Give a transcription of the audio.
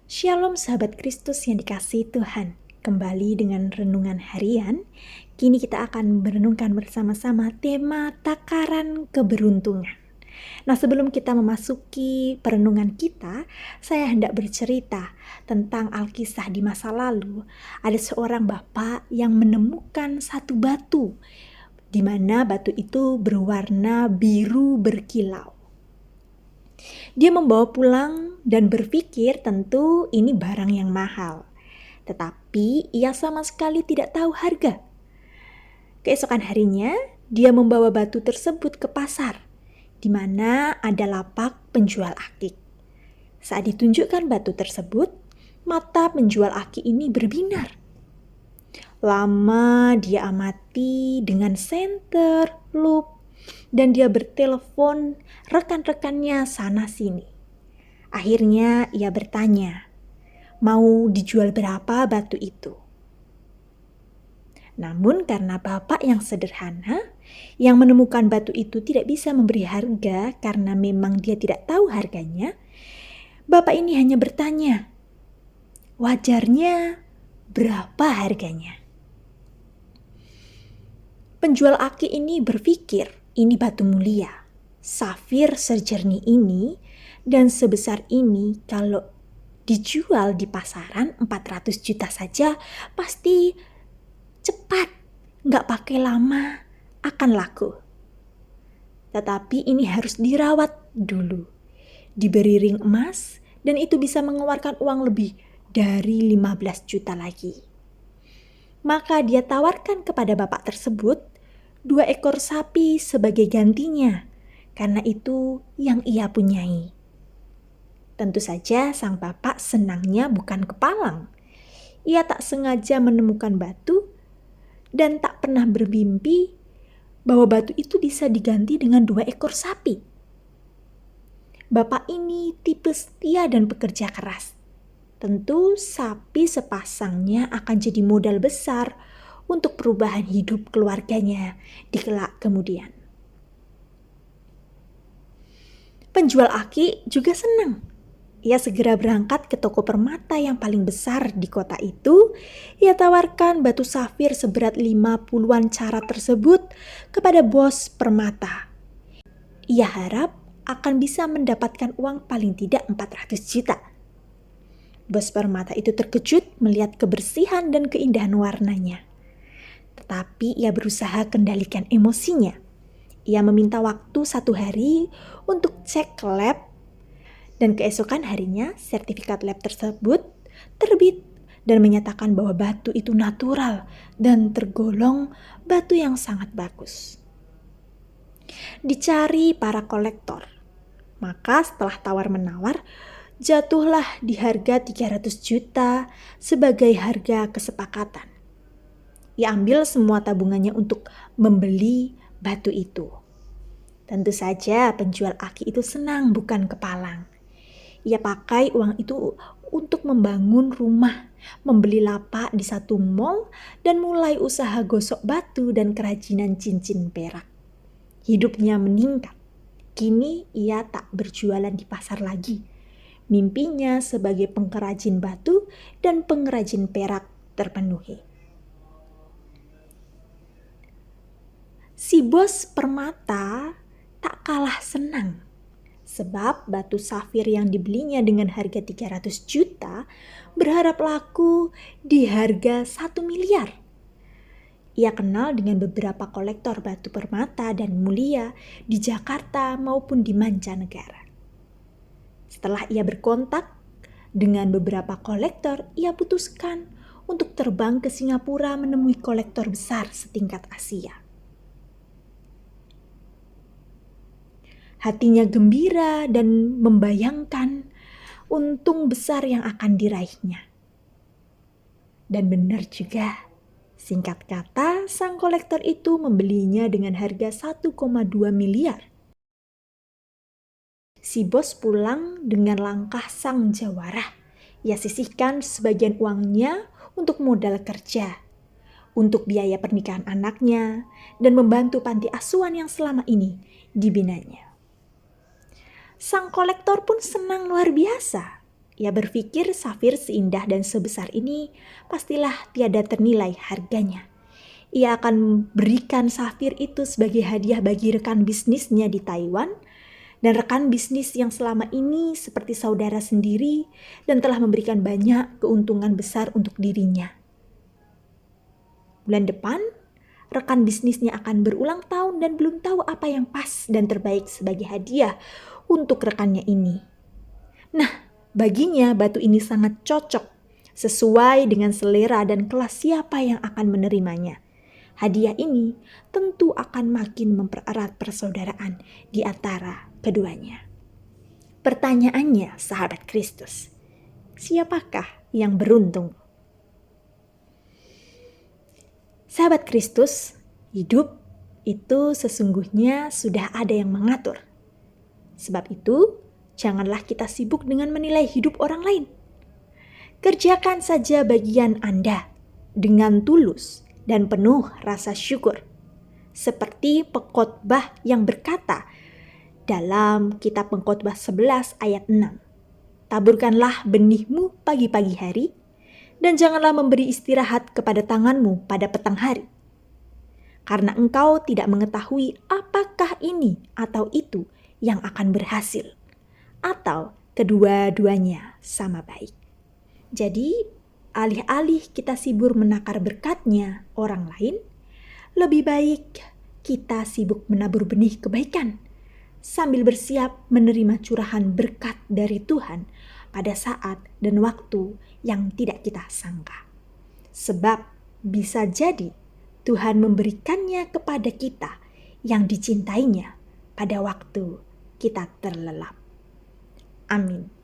Shalom sahabat Kristus yang dikasihi Tuhan. Kembali dengan renungan harian, kini kita akan merenungkan bersama-sama tema takaran keberuntungan. Nah, sebelum kita memasuki perenungan kita, saya hendak bercerita tentang Alkisah di masa lalu. Ada seorang bapak yang menemukan satu batu, di mana batu itu berwarna biru berkilau. Dia membawa pulang dan berpikir tentu ini barang yang mahal. Tetapi ia sama sekali tidak tahu harga. Keesokan harinya, dia membawa batu tersebut ke pasar, di mana ada lapak penjual akik. Saat ditunjukkan batu tersebut, mata penjual akik ini berbinar. Lama dia amati dengan senter, lup, dan dia bertelepon rekan-rekannya sana-sini. Akhirnya ia bertanya, mau dijual berapa batu itu? Namun karena bapak yang sederhana, yang menemukan batu itu tidak bisa memberi harga karena memang dia tidak tahu harganya, bapak ini hanya bertanya, wajarnya berapa harganya? Penjual akik ini berpikir, ini batu mulia, safir sejernih ini dan sebesar ini kalau dijual di pasaran 400 juta saja pasti cepat, nggak pakai lama akan laku. Tetapi ini harus dirawat dulu, diberi ring emas dan itu bisa mengeluarkan uang lebih dari 15 juta lagi. Maka dia tawarkan kepada bapak tersebut 2 ekor sapi sebagai gantinya, karena itu yang ia punyai. Tentu saja sang bapak senangnya bukan kepalang. Ia tak sengaja menemukan batu dan tak pernah bermimpi bahwa batu itu bisa diganti dengan 2 ekor sapi. Bapak ini tipe setia dan pekerja keras. Tentu sapi sepasangnya akan jadi modal besar untuk perubahan hidup keluarganya di kelak kemudian. Penjual akik juga senang. Ia segera berangkat ke toko permata yang paling besar di kota itu. Ia tawarkan batu safir seberat 50-an carat tersebut kepada bos permata. Ia harap akan bisa mendapatkan uang paling tidak 400 juta. Bos permata itu terkejut melihat kebersihan dan keindahan warnanya. Tetapi ia berusaha kendalikan emosinya. Ia meminta waktu 1 hari untuk cek lab dan keesokan harinya sertifikat lab tersebut terbit dan menyatakan bahwa batu itu natural dan tergolong batu yang sangat bagus. Dicari para kolektor. Maka setelah tawar-menawar, jatuhlah di harga 300 juta sebagai harga kesepakatan. Ia ambil semua tabungannya untuk membeli batu itu. Tentu saja penjual akik itu senang bukan kepalang. Ia pakai uang itu untuk membangun rumah, membeli lapak di satu mall, dan mulai usaha gosok batu dan kerajinan cincin perak. Hidupnya meningkat. Kini ia tak berjualan di pasar lagi. Mimpinya sebagai pengrajin batu dan pengrajin perak terpenuhi. Si bos permata tak kalah senang. Sebab batu safir yang dibelinya dengan harga 300 juta berharap laku di harga 1 miliar. Ia kenal dengan beberapa kolektor batu permata dan mulia di Jakarta maupun di mancanegara. Setelah ia berkontak dengan beberapa kolektor, ia putuskan untuk terbang ke Singapura menemui kolektor besar setingkat Asia. Hatinya gembira dan membayangkan untung besar yang akan diraihnya. Dan benar juga, singkat kata, sang kolektor itu membelinya dengan harga 1,2 miliar. Si bos pulang dengan langkah sang jawara. Ia sisihkan sebagian uangnya untuk modal kerja, untuk biaya pernikahan anaknya, dan membantu panti asuhan yang selama ini dibinanya. Sang kolektor pun senang luar biasa. Ia berpikir safir seindah dan sebesar ini pastilah tiada ternilai harganya. Ia akan berikan safir itu sebagai hadiah bagi rekan bisnisnya di Taiwan, dan rekan bisnis yang selama ini seperti saudara sendiri dan telah memberikan banyak keuntungan besar untuk dirinya. Bulan depan, rekan bisnisnya akan berulang tahun dan belum tahu apa yang pas dan terbaik sebagai hadiah untuk rekannya ini. Nah, baginya batu ini sangat cocok, sesuai dengan selera dan kelas siapa yang akan menerimanya. Hadiah ini tentu akan makin mempererat persaudaraan di antara keduanya. Pertanyaannya, sahabat Kristus, siapakah yang beruntung? Sahabat Kristus, hidup itu sesungguhnya sudah ada yang mengatur. Sebab itu, janganlah kita sibuk dengan menilai hidup orang lain. Kerjakan saja bagian Anda dengan tulus dan penuh rasa syukur. Seperti pengkhotbah yang berkata dalam kitab Pengkhotbah 11 ayat 6. Taburkanlah benihmu pagi-pagi hari, dan janganlah memberi istirahat kepada tanganmu pada petang hari. Karena engkau tidak mengetahui apakah ini atau itu yang akan berhasil, atau kedua-duanya sama baik. Jadi, alih-alih kita sibuk menakar berkatnya orang lain, lebih baik kita sibuk menabur benih kebaikan, sambil bersiap menerima curahan berkat dari Tuhan pada saat dan waktu yang tidak kita sangka. Sebab bisa jadi Tuhan memberikannya kepada kita yang dicintainya pada waktu kita terlelap. Amin.